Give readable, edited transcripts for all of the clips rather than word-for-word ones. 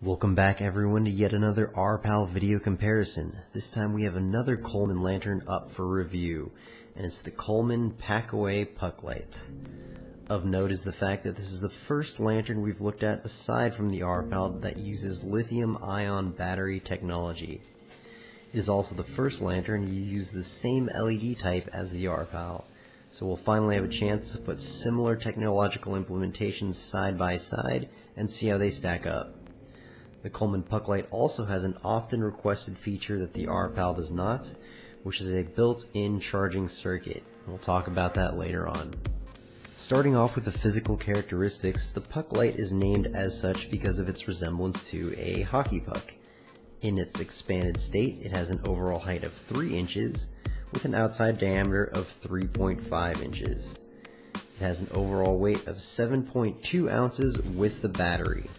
Welcome back everyone to yet another RPAL video comparison. This time we have another Coleman lantern up for review, and it's the Coleman Pack-Away Puck Light. Of note is the fact that this is the first lantern we've looked at aside from the RPAL that uses lithium-ion battery technology. It is also the first lantern to use the same LED type as the RPAL, so we'll finally have a chance to put similar technological implementations side by side and see how they stack up. The Coleman Puck Light also has an often requested feature that the RPAL does not, which is a built-in charging circuit. We'll talk about that later on. Starting off with the physical characteristics, the Puck Light is named as such because of its resemblance to a hockey puck. In its expanded state, it has an overall height of 3 inches with an outside diameter of 3.5 inches. It has an overall weight of 7.2 ounces with the battery.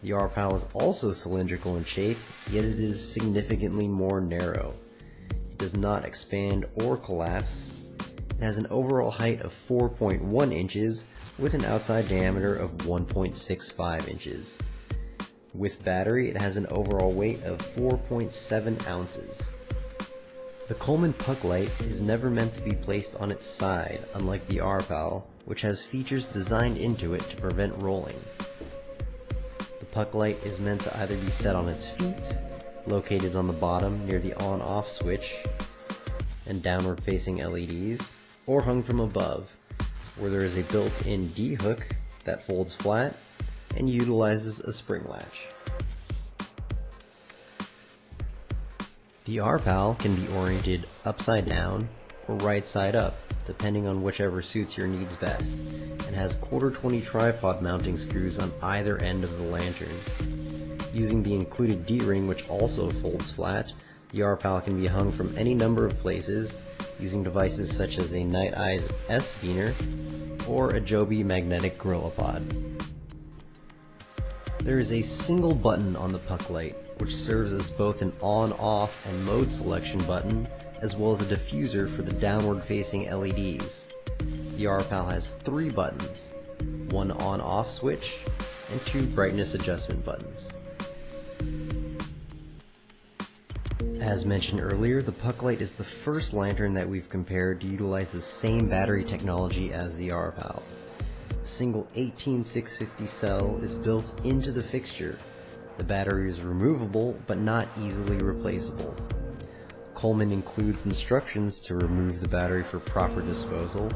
The RPAL is also cylindrical in shape, yet it is significantly more narrow. It does not expand or collapse. It has an overall height of 4.1 inches with an outside diameter of 1.65 inches. With battery, it has an overall weight of 4.7 ounces. The Coleman Puck Light is never meant to be placed on its side, unlike the RPAL, which has features designed into it to prevent rolling. The Puck Light is meant to either be set on its feet, located on the bottom near the on-off switch and downward facing LEDs, or hung from above, where there is a built-in D-hook that folds flat and utilizes a spring latch. The RPAL can be oriented upside down or right side up, depending on whichever suits your needs best, and has 1/4-20 tripod mounting screws on either end of the lantern. Using the included D-ring, which also folds flat, the RPAL can be hung from any number of places using devices such as a Night Eyes S-Beaner or a Joby magnetic gorillapod. There is a single button on the Puck Light, which serves as both an on-off and mode selection button, as well as a diffuser for the downward-facing LEDs. The RPAL has 3 buttons, one on-off switch, and 2 brightness adjustment buttons. As mentioned earlier, the Puck Light is the first lantern that we've compared to utilize the same battery technology as the RPAL. A single 18650 cell is built into the fixture. The battery is removable, but not easily replaceable. Coleman includes instructions to remove the battery for proper disposal,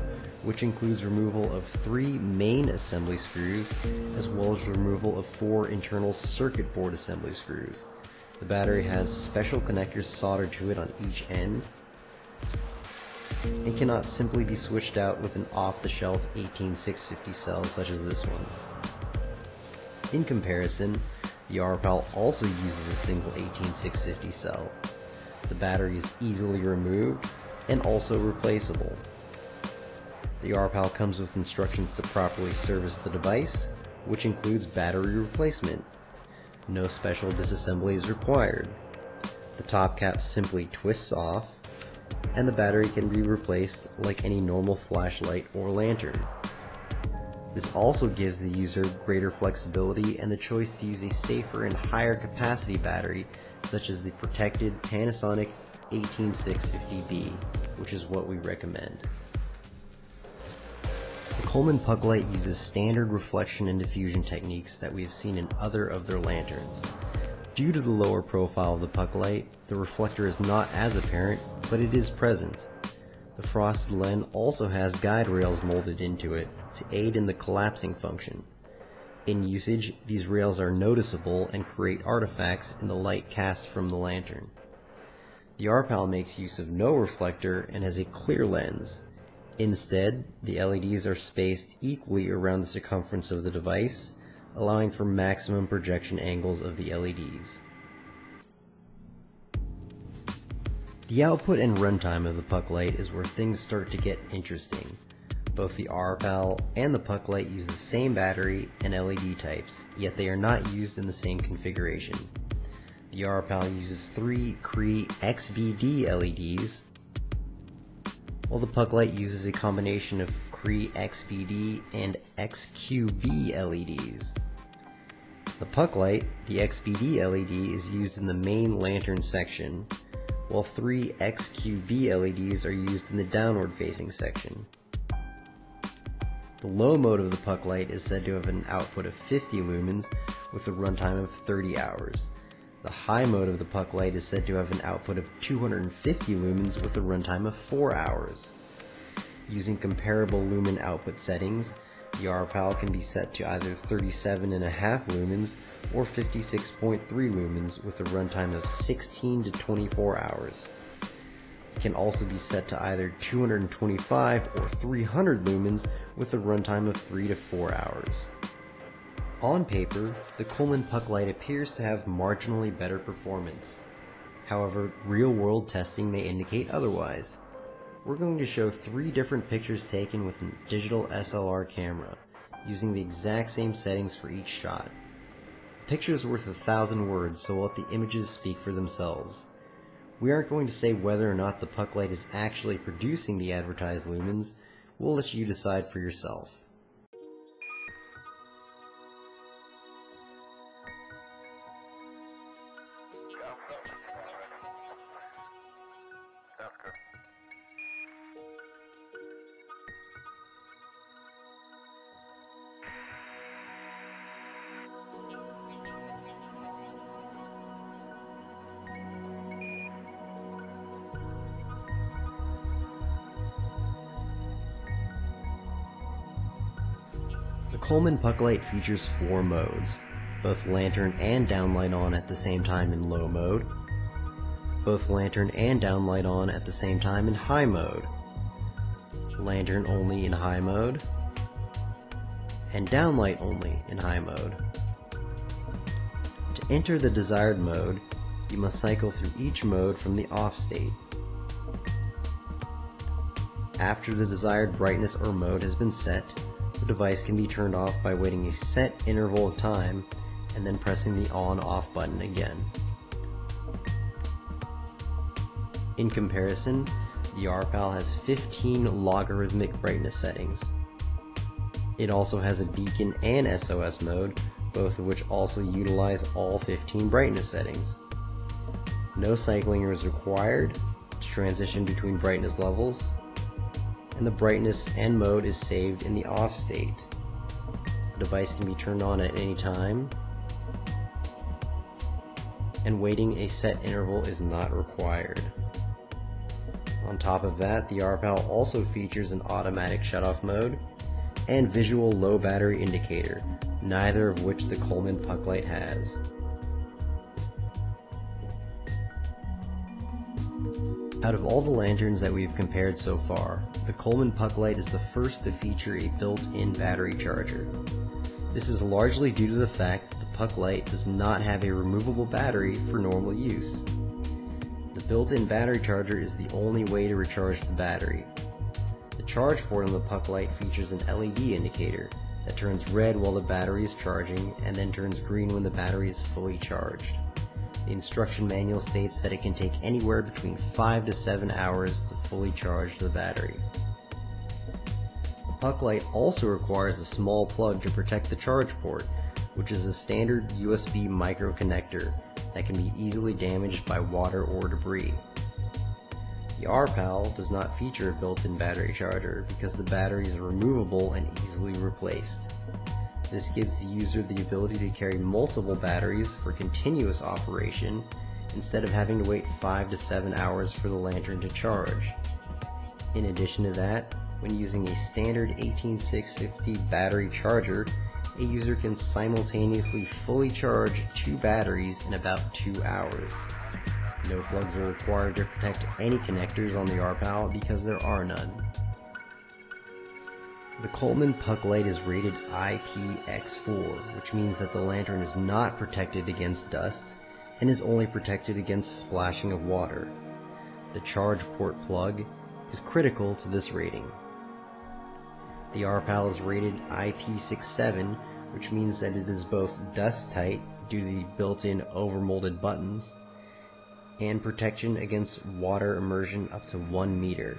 which includes removal of 3 main assembly screws, as well as removal of 4 internal circuit board assembly screws. The battery has special connectors soldered to it on each end, and cannot simply be switched out with an off-the-shelf 18650 cell such as this one. In comparison, the RPAL also uses a single 18650 cell. The battery is easily removed and also replaceable. The RPAL comes with instructions to properly service the device, which includes battery replacement. No special disassembly is required. The top cap simply twists off, and the battery can be replaced like any normal flashlight or lantern. This also gives the user greater flexibility and the choice to use a safer and higher capacity battery, such as the protected Panasonic 18650B, which is what we recommend. The Coleman Puck Light uses standard reflection and diffusion techniques that we have seen in other of their lanterns. Due to the lower profile of the Puck Light, the reflector is not as apparent, but it is present. The frosted lens also has guide rails molded into it to aid in the collapsing function. In usage, these rails are noticeable and create artifacts in the light cast from the lantern. The RPAL makes use of no reflector and has a clear lens. Instead, the LEDs are spaced equally around the circumference of the device, allowing for maximum projection angles of the LEDs. The output and runtime of the Puck Light is where things start to get interesting. Both the RPAL and the Puck Light use the same battery and LED types, yet they are not used in the same configuration. The RPAL uses 3 Cree XBD LEDs, while the Puck Light uses a combination of Cree XBD and XQB LEDs. The puck light, the XBD LED, is used in the main lantern section, while 3 XQB LEDs are used in the downward facing section. The low mode of the puck light is said to have an output of 50 lumens with a runtime of 30 hours. The high mode of the puck light is said to have an output of 250 lumens with a runtime of 4 hours. Using comparable lumen output settings, the RPAL can be set to either 37.5 lumens or 56.3 lumens with a runtime of 16 to 24 hours. It can also be set to either 225 or 300 lumens with a runtime of 3 to 4 hours. On paper, the Coleman Puck Light appears to have marginally better performance. However, real-world testing may indicate otherwise. We're going to show 3 different pictures taken with a digital SLR camera, using the exact same settings for each shot. A picture's worth 1,000 words, so we'll let the images speak for themselves. We aren't going to say whether or not the puck light is actually producing the advertised lumens. We'll let you decide for yourself. The Coleman Puck Light features 4 modes, both lantern and downlight on at the same time in low mode, both lantern and downlight on at the same time in high mode, lantern only in high mode, and downlight only in high mode. To enter the desired mode, you must cycle through each mode from the off state. After the desired brightness or mode has been set, the device can be turned off by waiting a set interval of time and then pressing the on-off button again. In comparison, the RPAL has 15 logarithmic brightness settings. It also has a beacon and SOS mode, both of which also utilize all 15 brightness settings. No cycling is required to transition between brightness levels, and the brightness and mode is saved in the off state. The device can be turned on at any time, and waiting a set interval is not required. On top of that, the RPAL also features an automatic shutoff mode and visual low battery indicator, neither of which the Coleman Puck Light has. Out of all the lanterns that we've compared so far, the Coleman Puck Light is the first to feature a built-in battery charger. This is largely due to the fact that the Puck Light does not have a removable battery for normal use. The built-in battery charger is the only way to recharge the battery. The charge port on the Puck Light features an LED indicator that turns red while the battery is charging and then turns green when the battery is fully charged. The instruction manual states that it can take anywhere between 5 to 7 hours to fully charge the battery. The Puck Light also requires a small plug to protect the charge port, which is a standard USB micro connector that can be easily damaged by water or debris. The RPAL does not feature a built-in battery charger because the battery is removable and easily replaced. This gives the user the ability to carry multiple batteries for continuous operation instead of having to wait 5 to 7 hours for the lantern to charge. In addition to that, when using a standard 18650 battery charger, a user can simultaneously fully charge 2 batteries in about 2 hours. No plugs are required to protect any connectors on the RPAL because there are none. The Coleman Puck Light is rated IPX4, which means that the lantern is not protected against dust and is only protected against splashing of water. The charge port plug is critical to this rating. The RPAL is rated IP67, which means that it is both dust tight due to the built-in overmolded buttons and protection against water immersion up to 1 meter.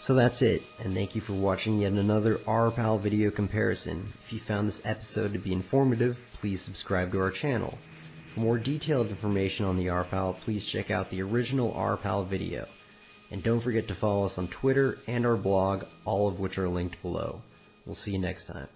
So that's it, and thank you for watching yet another RPAL video comparison. If you found this episode to be informative, please subscribe to our channel. For more detailed information on the RPAL, please check out the original RPAL video. And don't forget to follow us on Twitter and our blog, all of which are linked below. We'll see you next time.